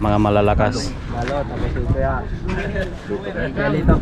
mga malalakas. Lalo, tapos dito ya. Dito.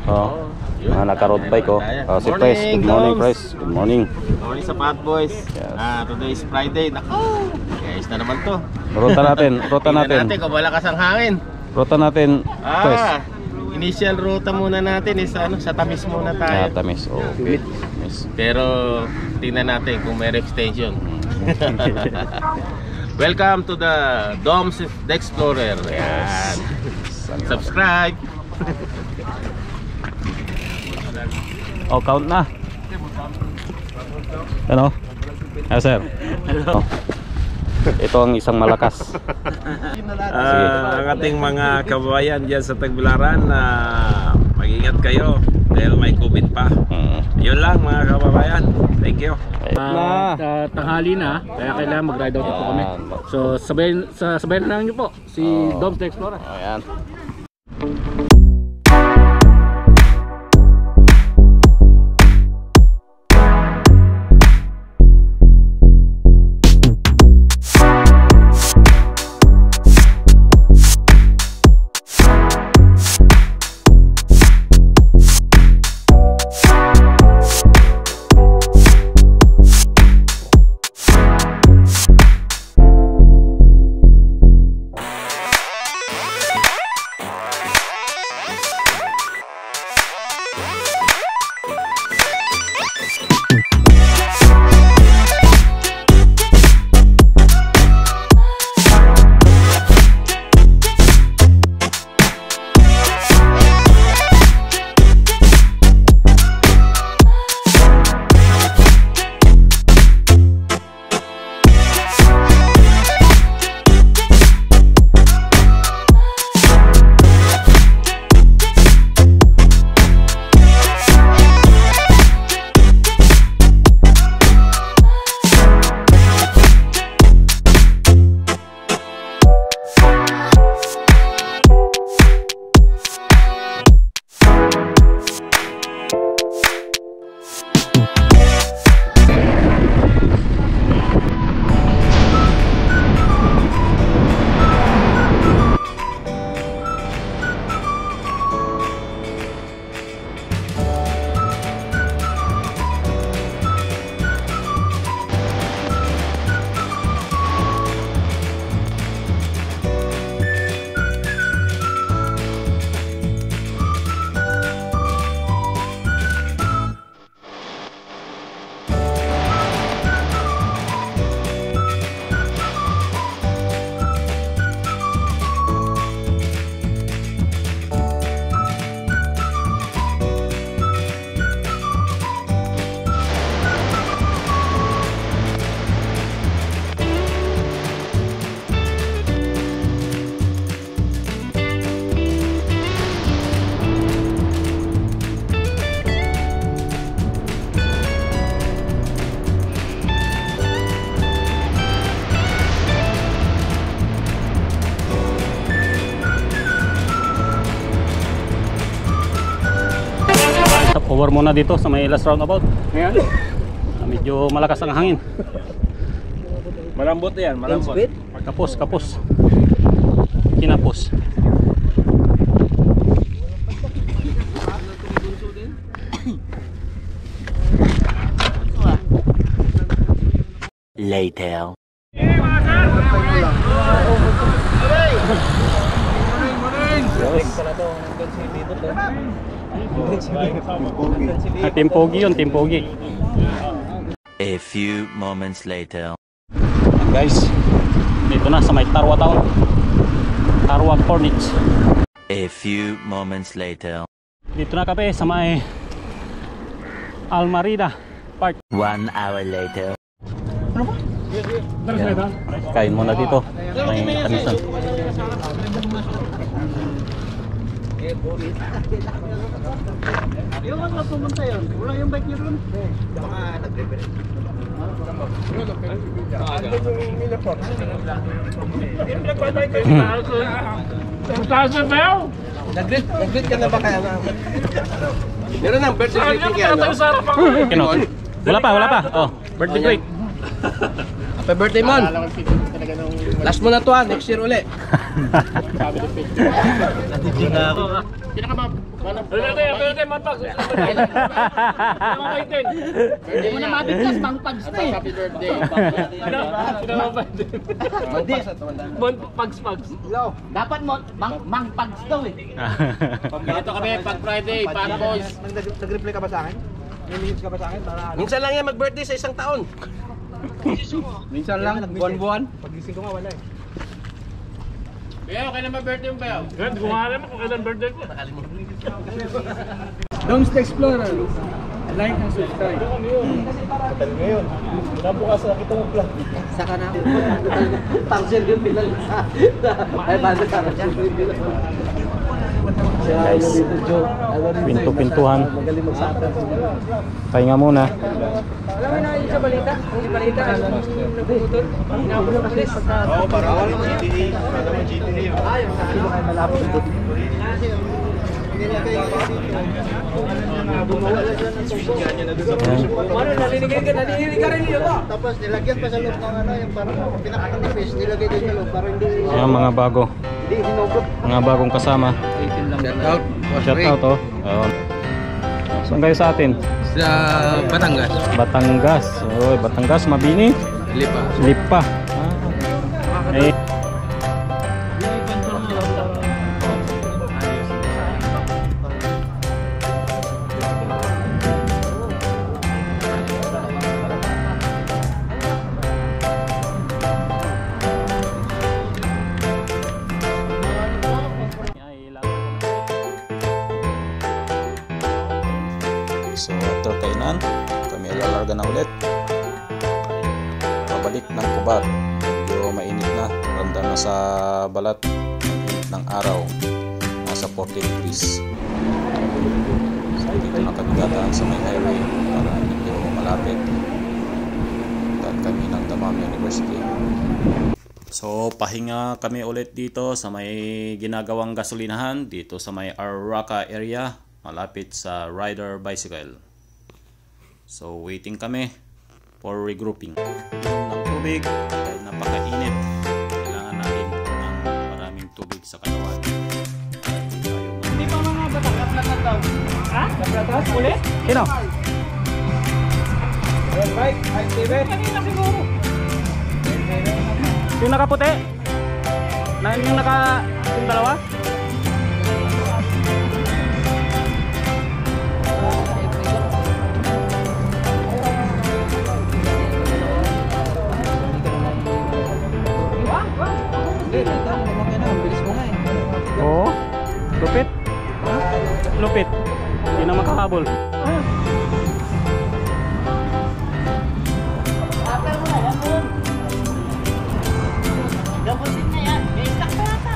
Oh, mga naka-road bike oh. Si Pres, good morning Pres. Good morning. Morning sa Pat Boys. Yes. Today is Friday. Nako. Guys na naman to. Ruta natin, Tingnan natin kung malakas ang hangin. Ruta natin, Pres. Initial ruta muna natin is sa Tamis muna tayo. Tamis. Okay. Yes. Pero tingnan natin kung may extension. Welcome to the Doms the Explorer. Ayan. Subscribe. Oh, count na. Ano? Sir. Oh. Ito ang isang malakas. Ang ating mga kababayan dyan sa Tagbilaran, mag-ingat kayo dahil may COVID pa. Yun lang mga kababayan. Thank you. Tanghali na, kaya kailangan mag-ride out po kami. So sabayan na lang nyo po si Doms the Explorer. Ayan. Over muna dito sa may last roundabout. Ngayon, Medyo malakas ang hangin. Malambot yan, malambot. Kapos. Kinapos. Later. Team Pogi yun, Team Pogi. A few moments later. Guys, dito na sa may Tarwa Town. Tarwa Cornich. A few moments later. Dito na kami sa may Almarida Park. 1 hour later. Yan. Kain muna dito. May kanisan. yung mga pumunta yun, wala yung bike niya doon. Baka nag-repair. Nag-greet ka na ba kaya na? Meron ng birthday greeting kaya no? Kino? Wala pa. Oh, birthday greet. Happy birthday, man! Last mo na to next year uli. Hindi mo na mabiglas, pang-pags na eh. Happy birthday. Dapat mo, mang-pags daw eh. Dito kami pag Friday, Pan Boys. Nag-reply ka ba sa akin? May minutes ka ba sa akin? Para Minsan lang yan mag-birthday sa isang taon. minsan lang, buwan-buwan. Pagising ko nga wala eh. Bayaw, kailan ba birthday mo Bayaw? Hindi ko nga alam kung kailan birthday ko. Doms the Explorer. Like and subscribe. Ngayon, nabukas na kita ng vlog. Saka na. Parcel yung pinal. Ay, basta sa Guys, pinto-pintuhan. Pahinga muna. Alam mo na yung sa balita? Yung balita, nabutol. Inabot ng pulis. Oo, para wala naman GTA. Wala naman GTA. Ayaw sa ano. Malapit ito. Ano, naliligay ka rin nila ba? Tapos nilagyan pa sa loob ng ano, yung parang pinakakanipis, nilagay din sa loob para hindi Ayan, mga bago. hinugot. Mga bagong kasama. Shout out. Shout out oh. Ayun. Saan kayo sa atin? Sa Batangas. Batangas. Oh, Batangas, Mabini. Lipa. Lipa. Eh. So after kainan, kami lalarga na ulit. Pabalik ng Kubat. Medyo mainit na. Ramdam na sa balat ng araw. Nasa 40 degrees. So dito na kami dadaan sa may highway para medyo malapit. Dahil kami ng Damam University. So pahinga kami ulit dito sa may ginagawang gasolinahan dito sa may Araraca area. Malapit sa Rider Bicycle. So waiting kami for regrouping. Ng tubig dahil napakainit. Kailangan natin ng maraming tubig sa katawan. Hindi pa mga batakap na nataw. Ha? Kaplatas? Ulit? Sino? Bike, hi Steven. Kanina siguro. Yung nakaputi? Yung yung dalawa? Oo. Lupit. Lupit. Hindi na makakabol. Gamutin na yan. May stock pa yata.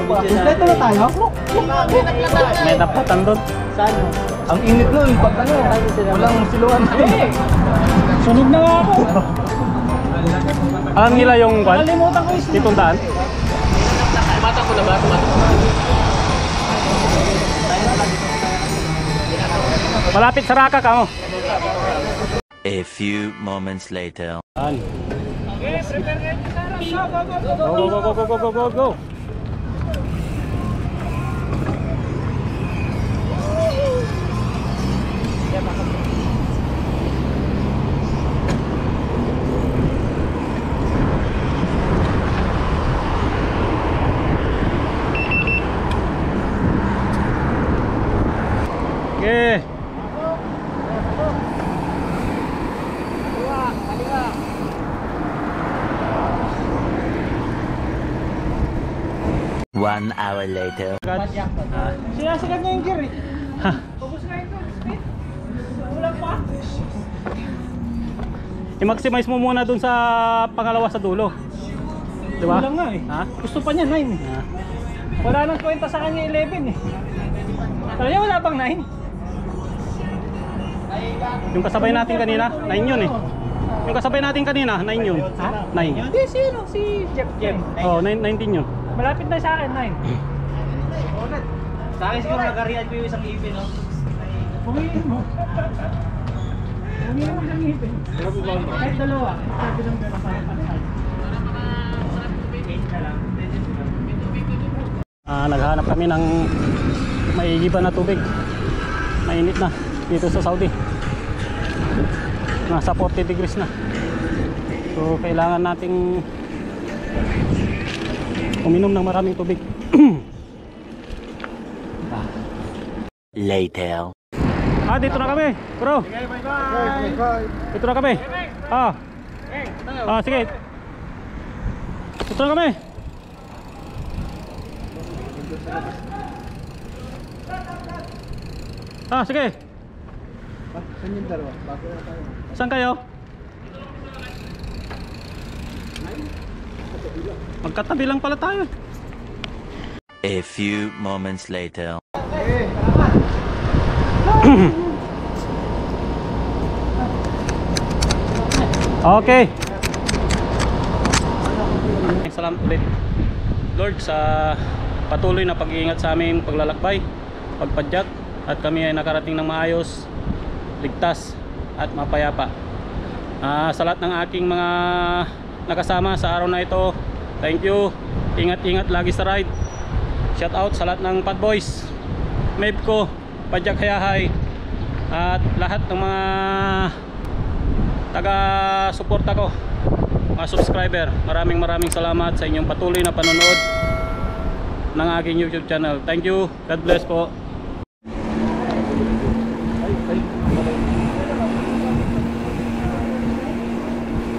Kompleto na tayo? May napatan doon. Saan? Ang init nun, pag ano, walang silungan. Sunog na nga ako. Alam nila yung kwan? Kalimutan ko yung Ditong daan? Mata ko na ba? Malapit sa Raka ka mo. A few moments later. Go, go, go, go, go, go, go, go. Okay. One hour later. Sinasigat niya yung gear eh. Pabos na ito. Wala pa. I-maximize mo muna dun sa pangalawa sa dulo. Di ba? Wala nga eh. Ha? Gusto pa niya 9 eh. Wala nang kwenta sa kanya 11 eh. Kaya wala bang 9? Yung kasabay natin kanina, 9 yun eh. Yung kasabay natin kanina, 9 yun. Ha? 9. Hindi, sino? Si Jeff. Oh, 19 yun. Malapit na sa akin 9. Sa akin siguro nagarihan ko yung isang ipin, no? Pumili mo. Pumili mo isang ipin. Kahit dalawa. Sabi lang gano'n sa panahal. Naghanap kami ng maigiban na tubig. Mainit na dito sa Saudi. Nasa 40 degrees na. So kailangan nating uminom ng maraming tubig. Later. Dito na kami, bro. Dito na kami. Sige. Dito na kami. Sige. Saan yung dalawa? Bago na tayo. Saan kayo? Magkatabi lang pala tayo. A few moments later. Okay. Salamat ulit, Lord, sa patuloy na pag-iingat sa aming paglalakbay, pagpadyak, at kami ay nakarating ng maayos, ligtas at mapayapa. Sa lahat ng aking mga nakasama sa araw na ito, thank you. Ingat-ingat lagi sa ride. Shout out sa lahat ng Padboys, Mevco, Padyak Hayahay, at lahat ng mga taga-suporta ko, mga subscriber. Maraming salamat sa inyong patuloy na panonood ng aking YouTube channel. Thank you. God bless po.